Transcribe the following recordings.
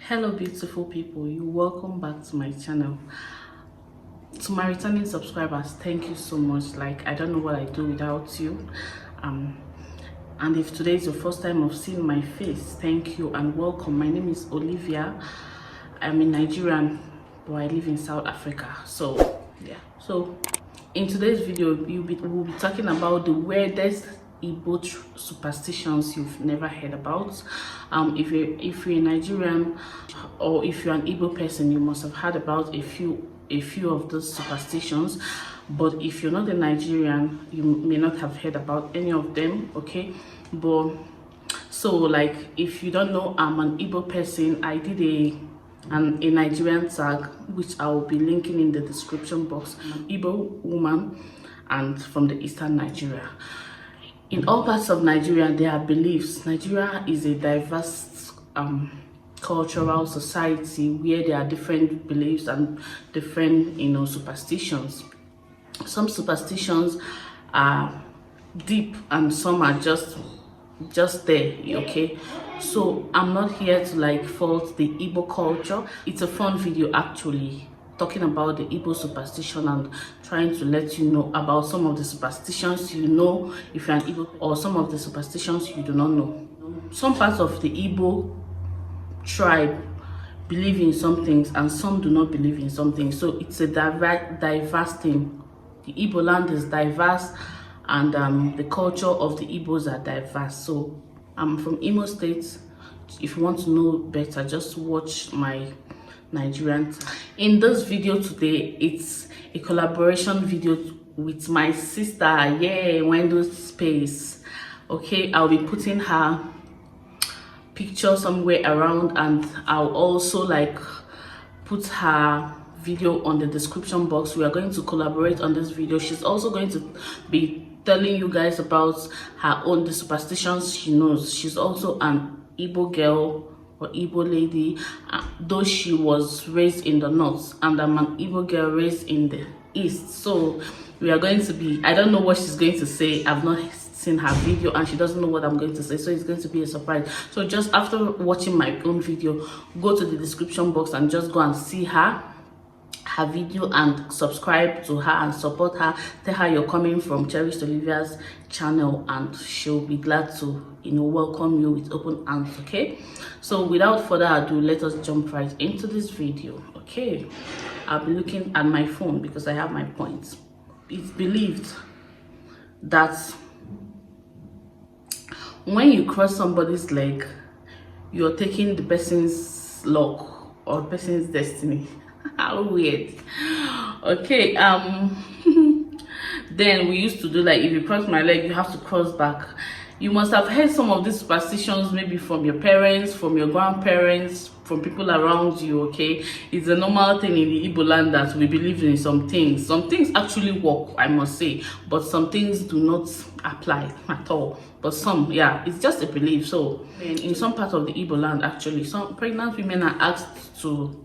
Hello beautiful people, you welcome back to my channel. To my returning subscribers, thank you so much. Like, I don't know what I do without you. And if today is your first time of seeing my face, thank you and welcome. My name is Olivia. I'm a Nigerian, but I live in South Africa. So yeah, so in today's video we'll be talking about the weirdest Igbo superstitions you've never heard about. If you're a Nigerian or if you're an Igbo person, you must have heard about a few of those superstitions, but if you're not a Nigerian, you may not have heard about any of them. Okay, but so like if you don't know, I'm an Igbo person. I did a Nigerian tag which I will be linking in the description box. I'm an Igbo woman and from the eastern Nigeria. In all parts of Nigeria, there are beliefs. Nigeria is a diverse cultural society where there are different beliefs and different, superstitions. Some superstitions are deep and some are just there. Okay, so I'm not here to like fault the Igbo culture. It's a fun video actually, talking about the Igbo superstition and trying to let you know about some of the superstitions you know if you're an Igbo, or some of the superstitions you do not know. Some parts of the Igbo tribe believe in some things and some do not believe in some things. So it's a diverse thing. The Igbo land is diverse and the culture of the Igbos are diverse. So I'm from Imo State. If you want to know better, just watch my Nigerian. In this video today, it's a collaboration video with my sister, Wendell Space. Okay, I'll be putting her picture somewhere around and I'll also like put her video on the description box. We are going to collaborate on this video. She's also going to be telling you guys about her own the superstitions she knows. She's also an Igbo girl or Igbo lady, though she was raised in the north, and I'm an Igbo girl raised in the east. So we are going to be, I don't know what she's going to say. I've not seen her video and she doesn't know what I'm going to say, so it's going to be a surprise. So just after watching my own video, go to the description box and just go and see her video and subscribe to her and support her. Tell her you're coming from Cherished Olivia's channel and she'll be glad to welcome you with open arms. Okay, so without further ado, let us jump right into this video. Okay, I'll be looking at my phone because I have my points. It's believed that when you cross somebody's leg, you're taking the person's luck or person's destiny. How weird. Okay, then we used to do like, if you cross my leg, you have to cross back. You must have heard some of these superstitions maybe from your parents, from your grandparents, from people around you. Okay, it's a normal thing in the Igbo land that we believe in some things. Some things actually work, I must say, but some things do not apply at all. But some, yeah, it's just a belief. So in some parts of the Igbo land, actually, some pregnant women are asked to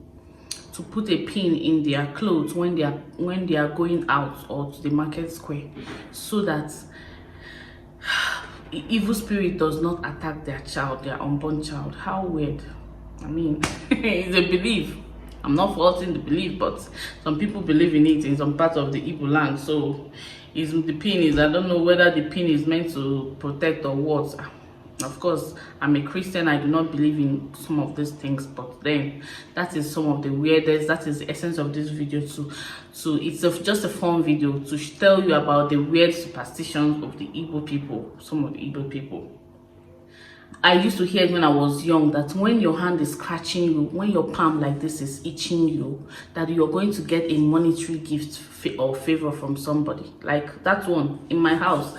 put a pin in their clothes when they are going out or to the market square, so that evil spirit does not attack their child, their unborn child. How weird. I mean, it's a belief. I'm not faulting the belief, but some people believe in it in some parts of the Igbo land. So the pin is, I don't know whether the pin is meant to protect or what. Of course, I'm a Christian. I do not believe in some of these things, but then that is some of the weirdest. That is the essence of this video too. So it's just a fun video to tell you about the weird superstitions of the Igbo people, some of the Igbo people. I used to hear when I was young that when your hand is scratching you, when your palm like this is itching you, that you're going to get a monetary gift or favor from somebody. Like that one in my house.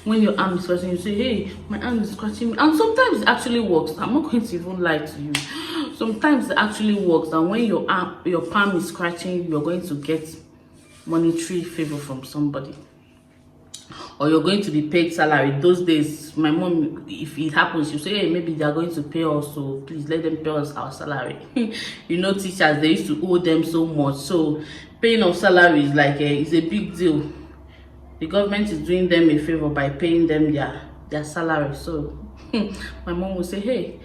When your arm is scratching, you say, hey, my arm is scratching me. And sometimes it actually works. I'm not going to even lie to you. Sometimes it actually works. And when your palm is scratching, you're going to get monetary favor from somebody. Or you're going to be paid salary. Those days, my mom, if it happens, she'll say, hey, maybe they're going to pay us, so please let them pay us our salary. Teachers, they used to owe them so much. So paying of salary is like it's a big deal. The government is doing them a favor by paying them their salary. So my mom will say, hey,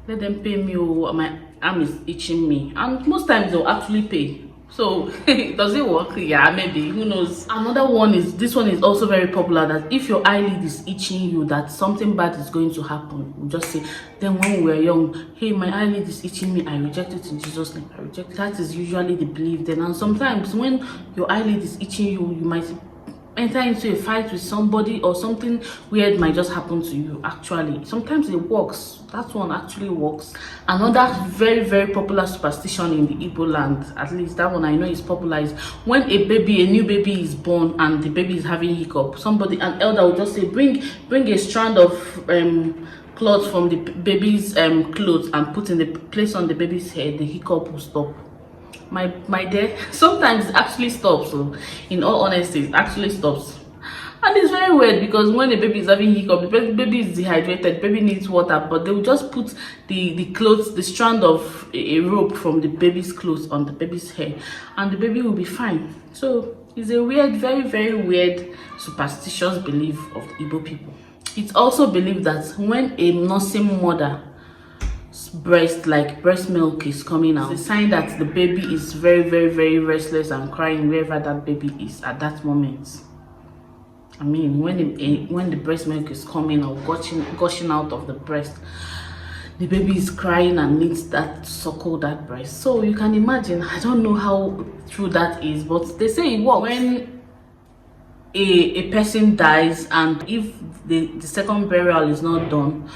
let them pay me, or my arm is itching me, and most times they'll actually pay. So does it work? Yeah, maybe, who knows. Another one is, this one is also very popular, that if your eyelid is itching you, that something bad is going to happen. We just say, then when we were young, hey, my eyelid is itching me, I reject it in Jesus' name, I reject it. That is usually the belief then. And sometimes when your eyelid is itching you, you might enter into a fight with somebody, or something weird might just happen to you. Actually, sometimes it works. That one actually works. Another very, very popular superstition in the Igbo land, at least that one I know is popular, is when a new baby is born and the baby is having hiccup, an elder will just say, bring a strand of cloth from the baby's clothes and put in the place on the baby's head. The hiccup will stop. My dear, sometimes it actually stops. So in all honesty, it actually stops. And it's very weird, because when the baby is having hiccup, the baby is dehydrated, the baby needs water, but they will just put the clothes, the strand of a rope from the baby's clothes on the baby's hair, and the baby will be fine. So it's a weird, very, very weird superstitious belief of the Igbo people. It's also believed that when a nursing mother breast milk is coming out, it's a sign that the baby is very, very, very restless and crying wherever that baby is at that moment. I mean, when the breast milk is coming or gushing out of the breast, the baby is crying and needs that to suckle that breast. So you can imagine, I don't know how true that is, but they say it works. When a person dies, and if the second burial is not done,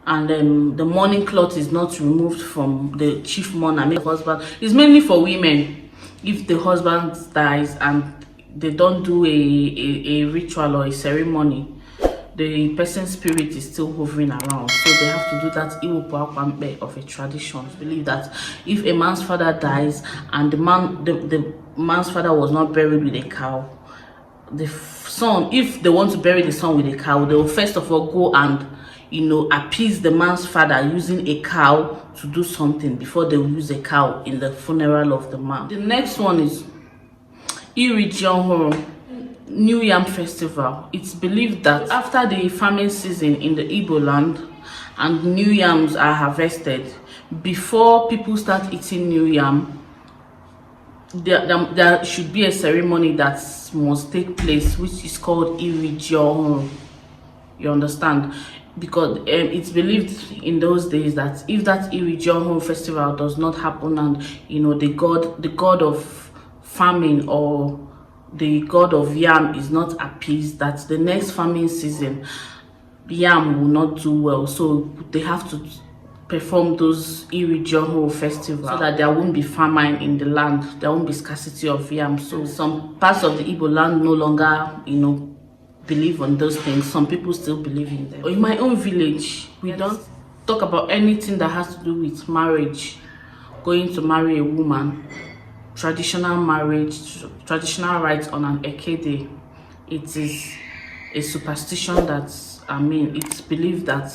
and the mourning cloth is not removed from the chief mourner, the husband, it's mainly for women. If the husband dies and they don't do a ritual or a ceremony, the person's spirit is still hovering around, so they have to do that Igbo of a tradition. It's believed that if a man's father dies and the man's father was not buried with a cow, the son, if they want to bury the son with a cow, they will first of all go and appease the man's father using a cow to do something before they will use a cow in the funeral of the man. The next one is New Yam Festival. It's believed that after the farming season in the Igbo land and new yams are harvested, before people start eating new yam, there should be a ceremony that must take place, which is called Irijion. You understand? Because it's believed in those days that if that Irijion festival does not happen, and the god of farming or the god of yam is not appeased, that the next farming season yam will not do well. So they have to perform those Irijion festivals so that there won't be famine in the land, there won't be scarcity of yam. So some parts of the Igbo land no longer believe on those things. Some people still believe in them. In my own village, we don't talk about anything that has to do with marriage, going to marry a woman, traditional marriage, traditional rites on an Eke day. It is a superstition that, it's believed that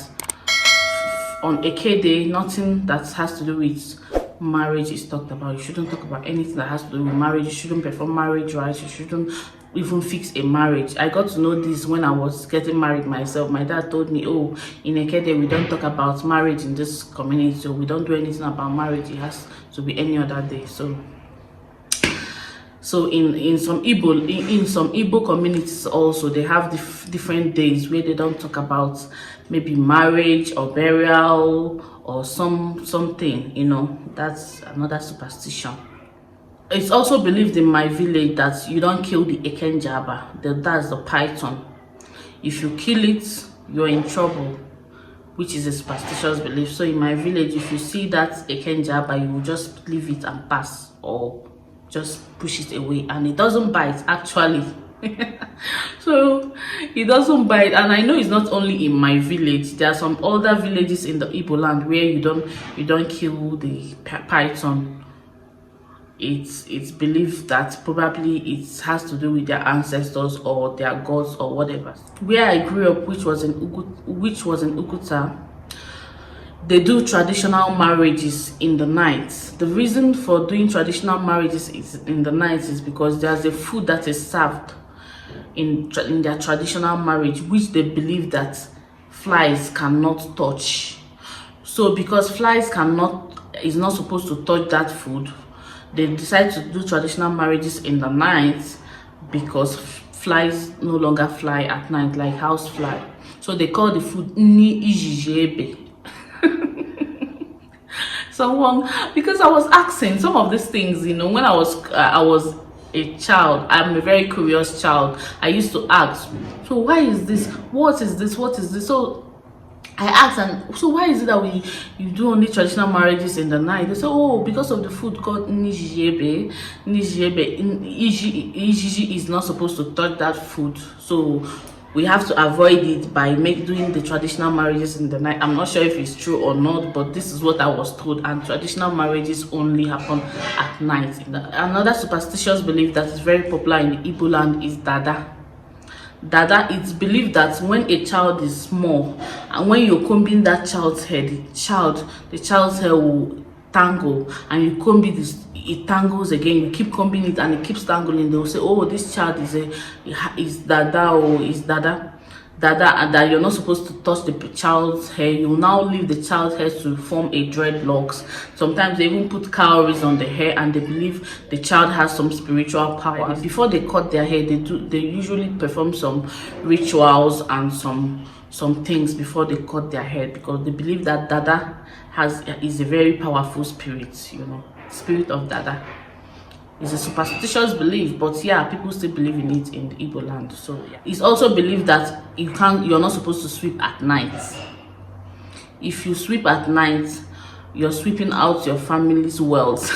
on Eke day, nothing that has to do with marriage is talked about. You shouldn't talk about anything that has to do with marriage. You shouldn't perform marriage rites. You shouldn't even fix a marriage. I got to know this when I was getting married myself. My dad told me, oh, in Ekede we don't talk about marriage in this community, so we don't do anything about marriage. It has to be any other day. So in some Igbo communities also, they have different days where they don't talk about maybe marriage or burial or something. That's another superstition. It's also believed in my village that you don't kill the Ekenjaba, that's the python. If you kill it, you're in trouble, which is a superstitious belief. So in my village, if you see that Ekenjaba, you will just leave it and pass, or just push it away, and it doesn't bite actually. So it doesn't bite. And I know it's not only in my village. There are some other villages in the Igbo land where you don't kill the python. It's believed that probably it has to do with their ancestors or their gods or whatever. Where I grew up, which was in Uguta, they do traditional marriages in the night. The reason for doing traditional marriages in the night is because there's a food that is served in their traditional marriage, which they believe that flies cannot touch. So because flies is not supposed to touch that food, they decide to do traditional marriages in the night, because flies no longer fly at night like house fly. So they call the food ni ijijebe. Someone, because I was asking some of these things, you know, when I was a child. I'm a very curious child. I used to ask, so why is this? What is this? What is this? So I asked, and so why is it that you do only traditional marriages in the night? They say, oh, because of the food called nijebe. Ijiji is not supposed to touch that food, so we have to avoid it by doing the traditional marriages in the night. I'm not sure if it's true or not, but this is what I was told. And traditional marriages only happen at night. Another superstitious belief that is very popular in the Igbo land is dada. Dada, it's believed that when a child is small and when you're combing that child's hair, the child's hair will tangle, and you comb it tangles again. You keep combing it and it keeps tangling. They'll say, oh, this child is dada, or is dada, and that you're not supposed to touch the child's hair. You now leave the child's hair to form a dreadlocks. Sometimes they even put cowries on the hair, and they believe the child has some spiritual power. Before they cut their hair, they usually perform some rituals and some things before they cut their hair, because they believe that dada is a very powerful spirit, you know. Spirit of dada is a superstitious belief, but yeah, people still believe in it in the Igbo land. So yeah. It's also believed that you're not supposed to sweep at night. If you sweep at night, you're sweeping out your family's wealth.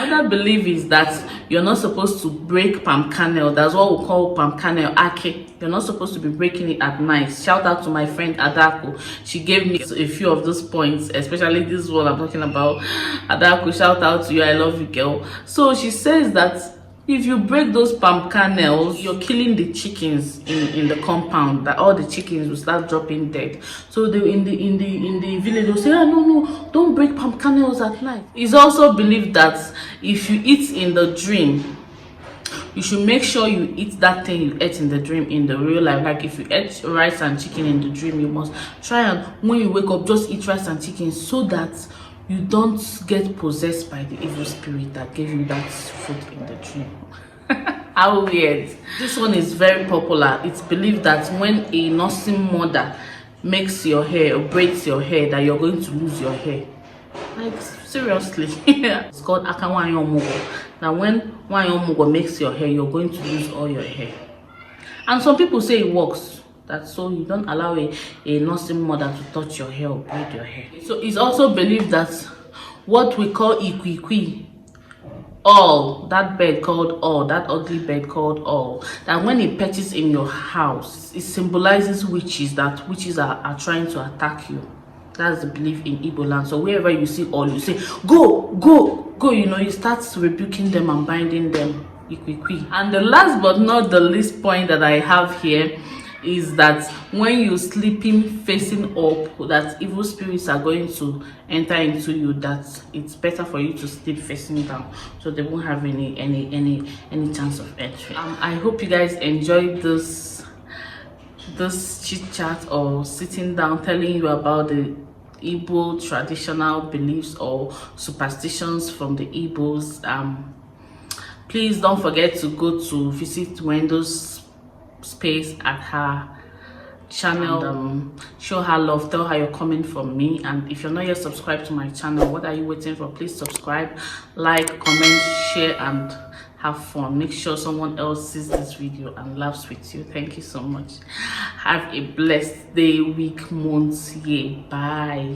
Another belief is that you're not supposed to break palm kernel. That's what we call palm kernel ake. You're not supposed to be breaking it at night. Shout out to my friend Adako. She gave me a few of those points, especially this one I'm talking about. Adako, shout out to you. I love you, girl. So she says that if you break those palm kernels, you're killing the chickens in the compound. That all the chickens will start dropping dead. So they in the village they'll say, oh, no, don't break palm kernels at night. It's also believed that if you eat in the dream, you should make sure you eat that thing you ate in the dream in the real life. Like if you ate rice and chicken in the dream, you must try and when you wake up, just eat rice and chicken, so that you don't get possessed by the evil spirit that gave you that food in the dream. How weird. This one is very popular. It's believed that when a nursing mother makes your hair or braids your hair, that you're going to lose your hair. Like, seriously. It's called akawanyomugo. Now when wanyomugo makes your hair, you're going to lose all your hair. And some people say it works. That's so you don't allow a nursing mother to touch your hair or braid your hair. So it's also believed that what we call ikwikwi, that bird called all, that ugly bird called all, that when it perches in your house, it symbolizes witches, that witches are trying to attack you. That's the belief in Igbo land. So wherever you see all, you say, go, go, go, you know, you start rebuking them and binding them. Ikwikwi. And the last but not the least point that I have here is that when you're sleeping facing up, that evil spirits are going to enter into you, that it's better for you to sleep facing down, so they won't have any chance of entry. I hope you guys enjoyed this chit chat, or sitting down telling you about the Igbo traditional beliefs or superstitions from the Igbo's. Please don't forget to go to visit Wendo's space at her channel, and show her love, tell her you're coming from me. And if you're not yet subscribed to my channel, what are you waiting for? Please subscribe, like, comment, share, and have fun. Make sure someone else sees this video and laughs with you. Thank you so much. Have a blessed day, week, month, year. Bye.